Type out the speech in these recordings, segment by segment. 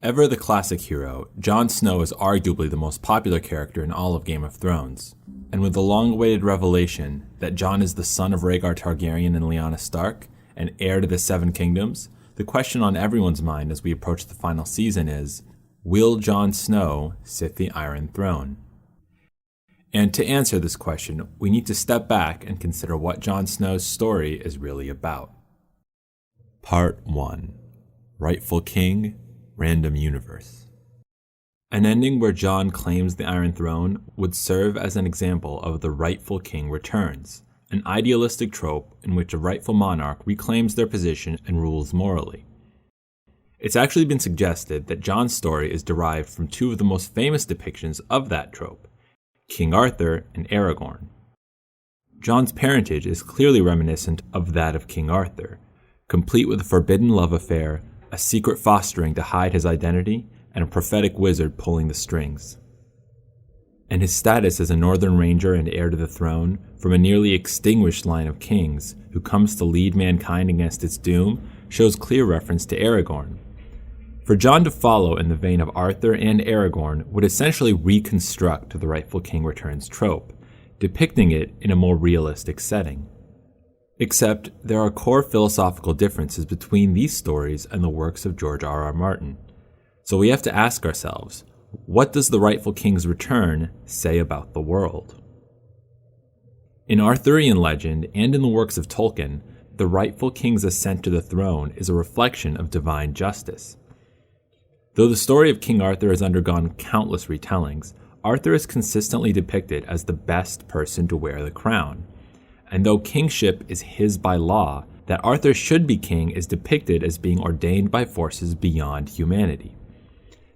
Ever the classic hero, Jon Snow is arguably the most popular character in all of Game of Thrones. And with the long-awaited revelation that Jon is the son of Rhaegar Targaryen and Lyanna Stark, and heir to the Seven Kingdoms, the question on everyone's mind as we approach the final season is, will Jon Snow sit the Iron Throne? And to answer this question, we need to step back and consider what Jon Snow's story is really about. Part 1. Rightful King, Random Universe. An ending where Jon claims the Iron Throne would serve as an example of the Rightful King Returns, an idealistic trope in which a rightful monarch reclaims their position and rules morally. It's actually been suggested that Jon's story is derived from two of the most famous depictions of that trope, King Arthur and Aragorn. Jon's parentage is clearly reminiscent of that of King Arthur, complete with a forbidden love affair, a secret fostering to hide his identity, and a prophetic wizard pulling the strings. And his status as a northern ranger and heir to the throne from a nearly extinguished line of kings who comes to lead mankind against its doom shows clear reference to Aragorn. For Jon to follow in the vein of Arthur and Aragorn would essentially reconstruct the Rightful King Returns trope, depicting it in a more realistic setting. Except there are core philosophical differences between these stories and the works of George R.R. Martin. So we have to ask ourselves, what does the Rightful King's return say about the world? In Arthurian legend and in the works of Tolkien, the Rightful King's ascent to the throne is a reflection of divine justice. Though the story of King Arthur has undergone countless retellings, Arthur is consistently depicted as the best person to wear the crown. And though kingship is his by law, that Arthur should be king is depicted as being ordained by forces beyond humanity.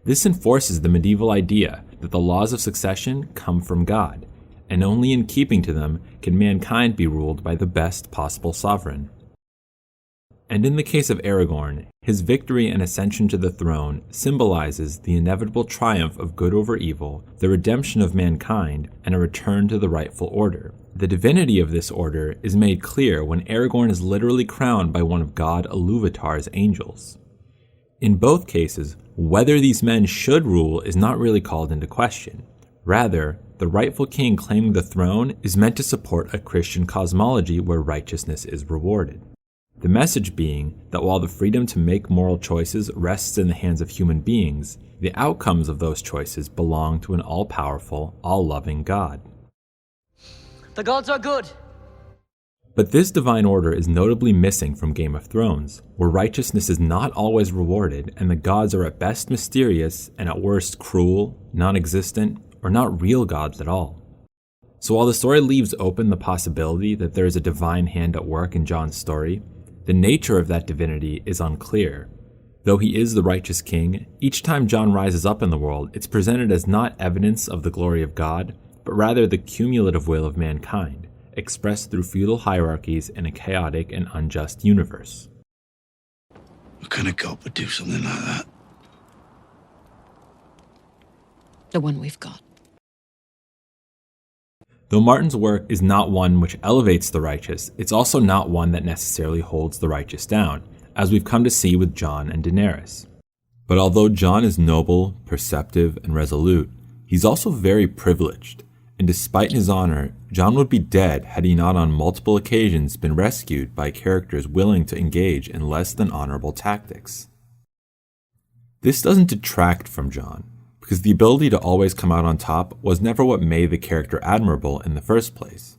This enforces the medieval idea that the laws of succession come from God, and only in keeping to them can mankind be ruled by the best possible sovereign. And in the case of Aragorn, his victory and ascension to the throne symbolizes the inevitable triumph of good over evil, the redemption of mankind, and a return to the rightful order. The divinity of this order is made clear when Aragorn is literally crowned by one of God Ilúvatar's angels. In both cases, whether these men should rule is not really called into question. Rather, the rightful king claiming the throne is meant to support a Christian cosmology where righteousness is rewarded. The message being that while the freedom to make moral choices rests in the hands of human beings, the outcomes of those choices belong to an all-powerful, all-loving God. The gods are good. But this divine order is notably missing from Game of Thrones, where righteousness is not always rewarded and the gods are at best mysterious and at worst cruel, non-existent, or not real gods at all. So while the story leaves open the possibility that there is a divine hand at work in Jon's story, the nature of that divinity is unclear. Though he is the righteous king, each time Jon rises up in the world, it's presented as not evidence of the glory of God, but rather the cumulative will of mankind, expressed through feudal hierarchies in a chaotic and unjust universe. What kind of god would do something like that? The one we've got. Though Martin's work is not one which elevates the righteous, it's also not one that necessarily holds the righteous down, as we've come to see with Jon and Daenerys. But although Jon is noble, perceptive, and resolute, he's also very privileged. And despite his honor, Jon would be dead had he not on multiple occasions been rescued by characters willing to engage in less than honorable tactics. This doesn't detract from Jon, because the ability to always come out on top was never what made the character admirable in the first place.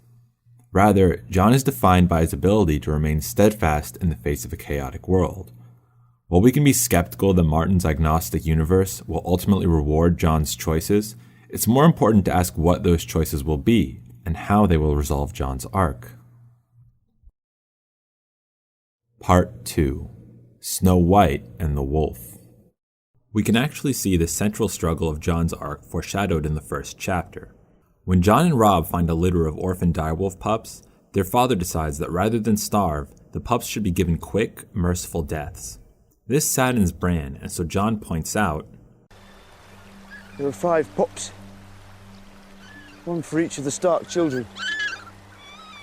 Rather, Jon is defined by his ability to remain steadfast in the face of a chaotic world. While we can be skeptical that Martin's agnostic universe will ultimately reward Jon's choices, it's more important to ask what those choices will be and how they will resolve Jon's arc. Part 2. Snow White and the Wolf. We can actually see the central struggle of Jon's arc foreshadowed in the first chapter. When Jon and Robb find a litter of orphan direwolf pups, their father decides that rather than starve, the pups should be given quick, merciful deaths. This saddens Bran, and so Jon points out, "There are 5 pups. One for each of the Stark children.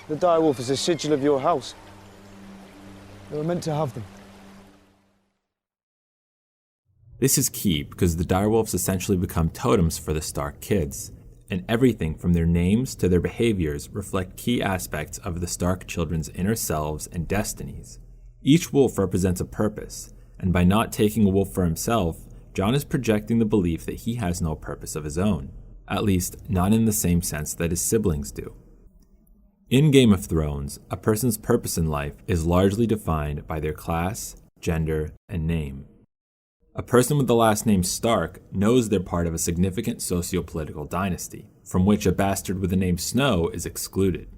The direwolf is a sigil of your house. They were meant to have them." This is key because the direwolves essentially become totems for the Stark kids, and everything from their names to their behaviors reflect key aspects of the Stark children's inner selves and destinies. Each wolf represents a purpose, and by not taking a wolf for himself, Jon is projecting the belief that he has no purpose of his own, at least not in the same sense that his siblings do. In Game of Thrones, a person's purpose in life is largely defined by their class, gender, and name. A person with the last name Stark knows they're part of a significant socio-political dynasty, from which a bastard with the name Snow is excluded.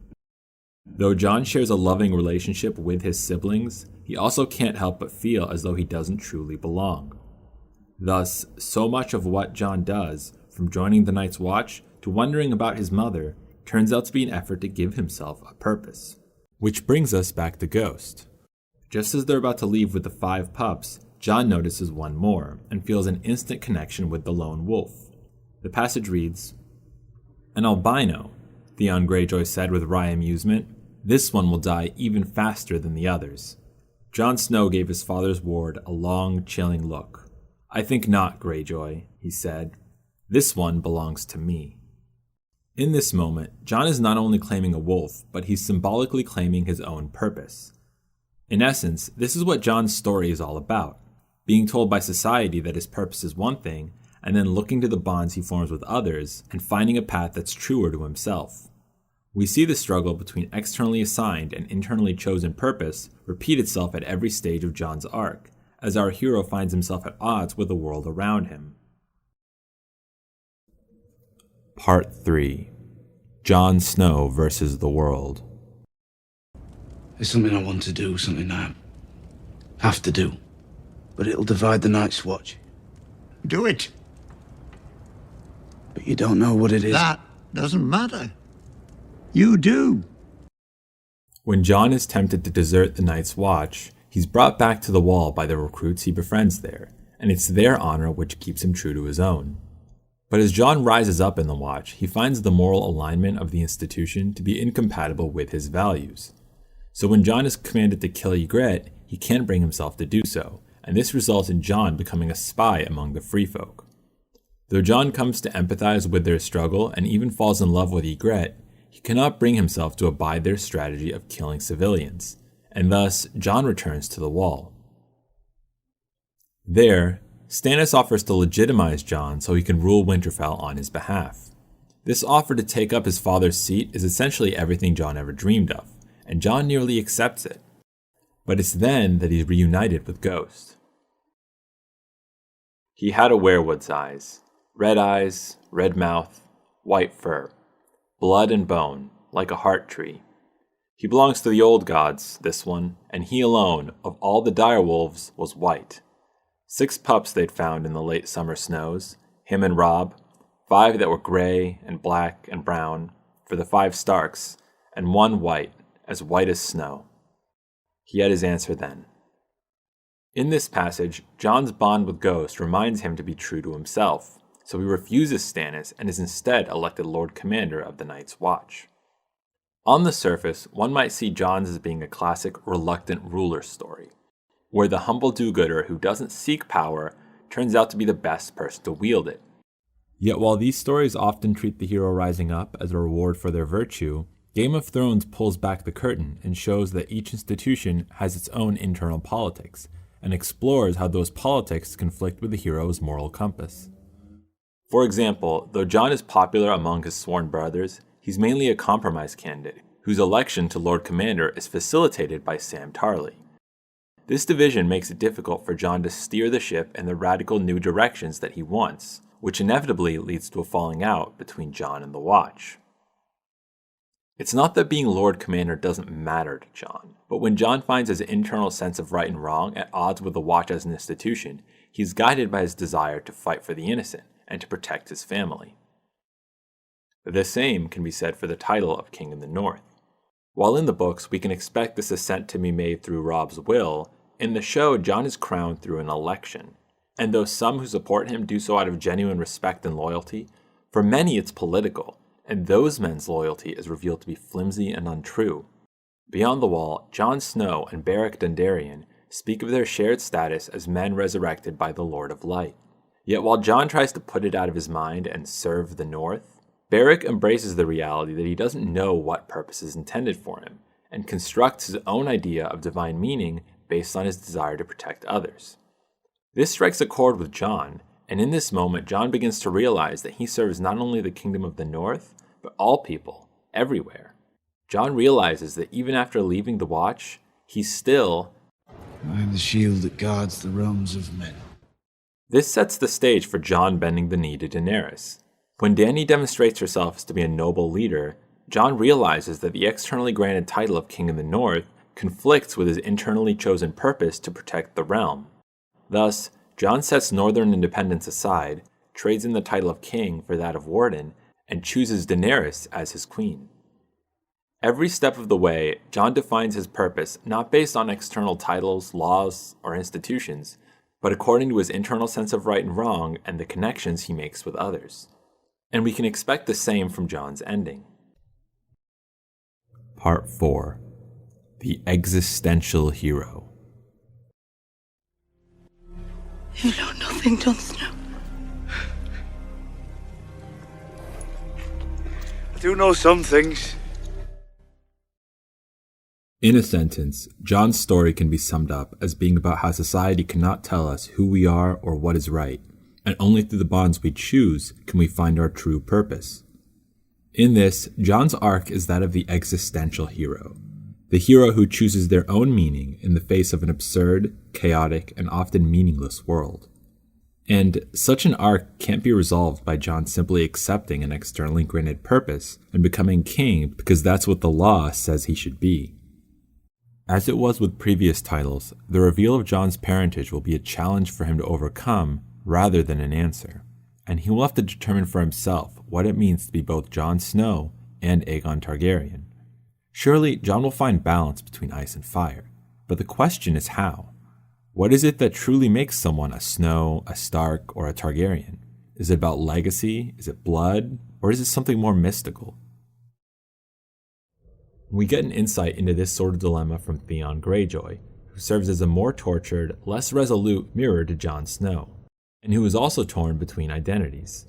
Though Jon shares a loving relationship with his siblings, he also can't help but feel as though he doesn't truly belong. Thus, so much of what Jon does, from joining the Night's Watch to wondering about his mother, turns out to be an effort to give himself a purpose. Which brings us back to Ghost. Just as they're about to leave with the 5 pups, Jon notices one more and feels an instant connection with the lone wolf. The passage reads, "An albino," Theon Greyjoy said with wry amusement. "This one will die even faster than the others." Jon Snow gave his father's ward a long, chilling look. "I think not, Greyjoy," he said. "This one belongs to me." In this moment, Jon is not only claiming a wolf, but he's symbolically claiming his own purpose. In essence, this is what Jon's story is all about, being told by society that his purpose is one thing, and then looking to the bonds he forms with others and finding a path that's truer to himself. We see the struggle between externally assigned and internally chosen purpose repeat itself at every stage of Jon's arc, as our hero finds himself at odds with the world around him. Part 3. Jon Snow versus the world. It's something I want to do, something I have to do. But it'll divide the Night's Watch. Do it. But you don't know what it is. That doesn't matter. You do. When Jon is tempted to desert the Night's Watch, he's brought back to the Wall by the recruits he befriends there, and it's their honor which keeps him true to his own. But as Jon rises up in the Watch, he finds the moral alignment of the institution to be incompatible with his values. So when Jon is commanded to kill Ygritte, he can't bring himself to do so, and this results in Jon becoming a spy among the Free Folk. Though Jon comes to empathize with their struggle and even falls in love with Ygritte, he cannot bring himself to abide their strategy of killing civilians, and thus Jon returns to the Wall. There, Stannis offers to legitimize Jon so he can rule Winterfell on his behalf. This offer to take up his father's seat is essentially everything Jon ever dreamed of, and Jon nearly accepts it. But it's then that he's reunited with Ghost. He had a werewood's eyes, red mouth, white fur, blood and bone, like a heart tree. He belongs to the old gods, this one, and he alone, of all the direwolves, was white. 6 pups they'd found in the late summer snows, him and Robb, 5 that were gray and black and brown, for the 5 Starks, and 1 white as snow. He had his answer then. In this passage, Jon's bond with Ghost reminds him to be true to himself, so he refuses Stannis and is instead elected Lord Commander of the Night's Watch. On the surface, one might see Jon's as being a classic reluctant ruler story, where the humble do-gooder who doesn't seek power turns out to be the best person to wield it. Yet while these stories often treat the hero rising up as a reward for their virtue, Game of Thrones pulls back the curtain and shows that each institution has its own internal politics, and explores how those politics conflict with the hero's moral compass. For example, though Jon is popular among his sworn brothers, he's mainly a compromise candidate, whose election to Lord Commander is facilitated by Sam Tarly. This division makes it difficult for Jon to steer the ship in the radical new directions that he wants, which inevitably leads to a falling out between Jon and the Watch. It's not that being Lord Commander doesn't matter to Jon, but when Jon finds his internal sense of right and wrong at odds with the Watch as an institution, he's guided by his desire to fight for the innocent and to protect his family. The same can be said for the title of King in the North. While in the books we can expect this ascent to be made through Robb's will, in the show Jon is crowned through an election, and though some who support him do so out of genuine respect and loyalty, for many it's political, and those men's loyalty is revealed to be flimsy and untrue. Beyond the Wall, Jon Snow and Beric Dondarrion speak of their shared status as men resurrected by the Lord of Light. Yet while Jon tries to put it out of his mind and serve the North, Beric embraces the reality that he doesn't know what purpose is intended for him, and constructs his own idea of divine meaning based on his desire to protect others. This strikes a chord with Jon, and in this moment Jon begins to realize that he serves not only the kingdom of the North, but all people, everywhere. Jon realizes that even after leaving the Watch, he's still I am the shield that guards the realms of men. This sets the stage for Jon bending the knee to Daenerys. When Dany demonstrates herself as to be a noble leader, Jon realizes that the externally granted title of King in the North conflicts with his internally chosen purpose to protect the realm. Thus, Jon sets northern independence aside, trades in the title of King for that of Warden, and chooses Daenerys as his queen. Every step of the way, Jon defines his purpose not based on external titles, laws, or institutions, but according to his internal sense of right and wrong and the connections he makes with others. And we can expect the same from Jon's ending. Part 4. The Existential Hero. You know nothing, Jon Snow. I do know some things. In a sentence, Jon's story can be summed up as being about how society cannot tell us who we are or what is right, and only through the bonds we choose can we find our true purpose. In this, Jon's arc is that of the existential hero, the hero who chooses their own meaning in the face of an absurd, chaotic, and often meaningless world. And such an arc can't be resolved by Jon simply accepting an externally granted purpose and becoming king because that's what the law says he should be. As it was with previous titles, the reveal of Jon's parentage will be a challenge for him to overcome rather than an answer, and he will have to determine for himself what it means to be both Jon Snow and Aegon Targaryen. Surely, Jon will find balance between ice and fire, but the question is how? What is it that truly makes someone a Snow, a Stark, or a Targaryen? Is it about legacy? Is it blood? Or is it something more mystical? We get an insight into this sort of dilemma from Theon Greyjoy, who serves as a more tortured, less resolute mirror to Jon Snow, and who is also torn between identities.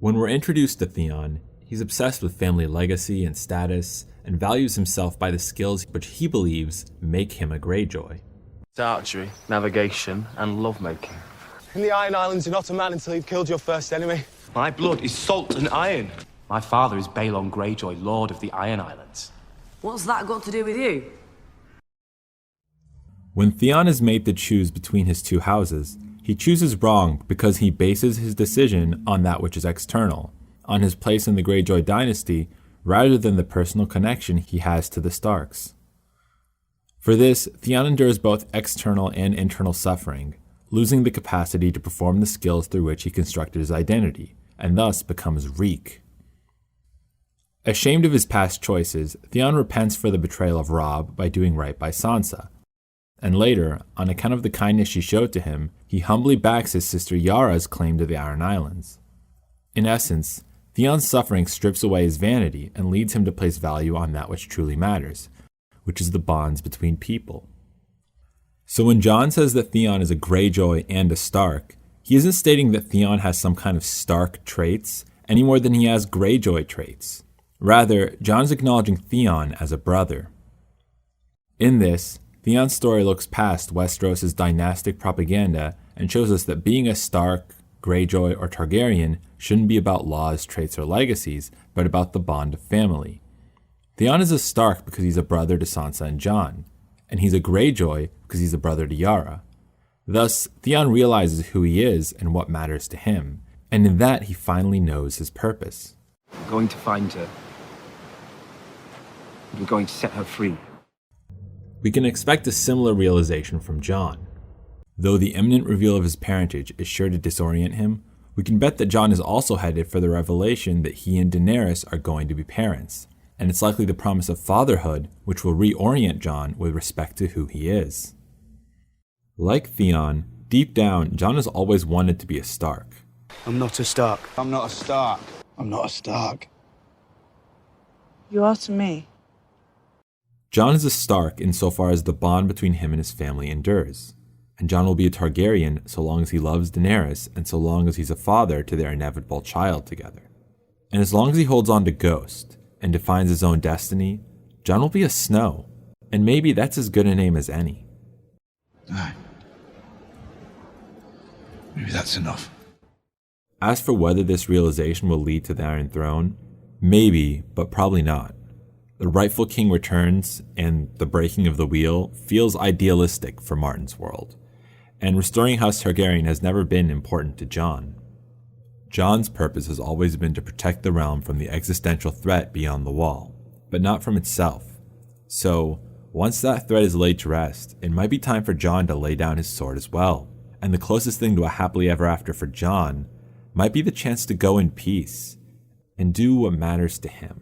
When we're introduced to Theon, he's obsessed with family legacy and status, and values himself by the skills which he believes make him a Greyjoy. Archery, navigation, and lovemaking. In the Iron Islands, you're not a man until you've killed your first enemy. My blood is salt and iron. My father is Balon Greyjoy, Lord of the Iron Islands. What's that got to do with you? When Theon is made to choose between his two houses, he chooses wrong because he bases his decision on that which is external, on his place in the Greyjoy dynasty, rather than the personal connection he has to the Starks. For this, Theon endures both external and internal suffering, losing the capacity to perform the skills through which he constructed his identity, and thus becomes Reek. Ashamed of his past choices, Theon repents for the betrayal of Robb by doing right by Sansa. And later, on account of the kindness she showed to him, he humbly backs his sister Yara's claim to the Iron Islands. In essence, Theon's suffering strips away his vanity and leads him to place value on that which truly matters, which is the bonds between people. So when Jon says that Theon is a Greyjoy and a Stark, he isn't stating that Theon has some kind of Stark traits any more than he has Greyjoy traits. Rather, Jon's acknowledging Theon as a brother. In this, Theon's story looks past Westeros' dynastic propaganda and shows us that being a Stark, Greyjoy, or Targaryen shouldn't be about laws, traits, or legacies, but about the bond of family. Theon is a Stark because he's a brother to Sansa and Jon, and he's a Greyjoy because he's a brother to Yara. Thus, Theon realizes who he is and what matters to him, and in that he finally knows his purpose. We're going to find her. We're going to set her free. We can expect a similar realization from Jon. Though the imminent reveal of his parentage is sure to disorient him, we can bet that Jon is also headed for the revelation that he and Daenerys are going to be parents, and it's likely the promise of fatherhood which will reorient Jon with respect to who he is. Like Theon, deep down, Jon has always wanted to be a Stark. I'm not a Stark. I'm not a Stark. I'm not a Stark. You are to me. Jon is a Stark insofar as the bond between him and his family endures, and Jon will be a Targaryen so long as he loves Daenerys and so long as he's a father to their inevitable child together. And as long as he holds on to Ghost and defines his own destiny, Jon will be a Snow, and maybe that's as good a name as any. Aye. Maybe that's enough. As for whether this realization will lead to the Iron Throne, maybe, but probably not. The Rightful King Returns and the breaking of the wheel feels idealistic for Martin's world, and restoring House Targaryen has never been important to Jon. Jon's purpose has always been to protect the realm from the existential threat beyond the wall, but not from itself. So, once that threat is laid to rest, it might be time for Jon to lay down his sword as well, and the closest thing to a happily ever after for Jon might be the chance to go in peace and do what matters to him.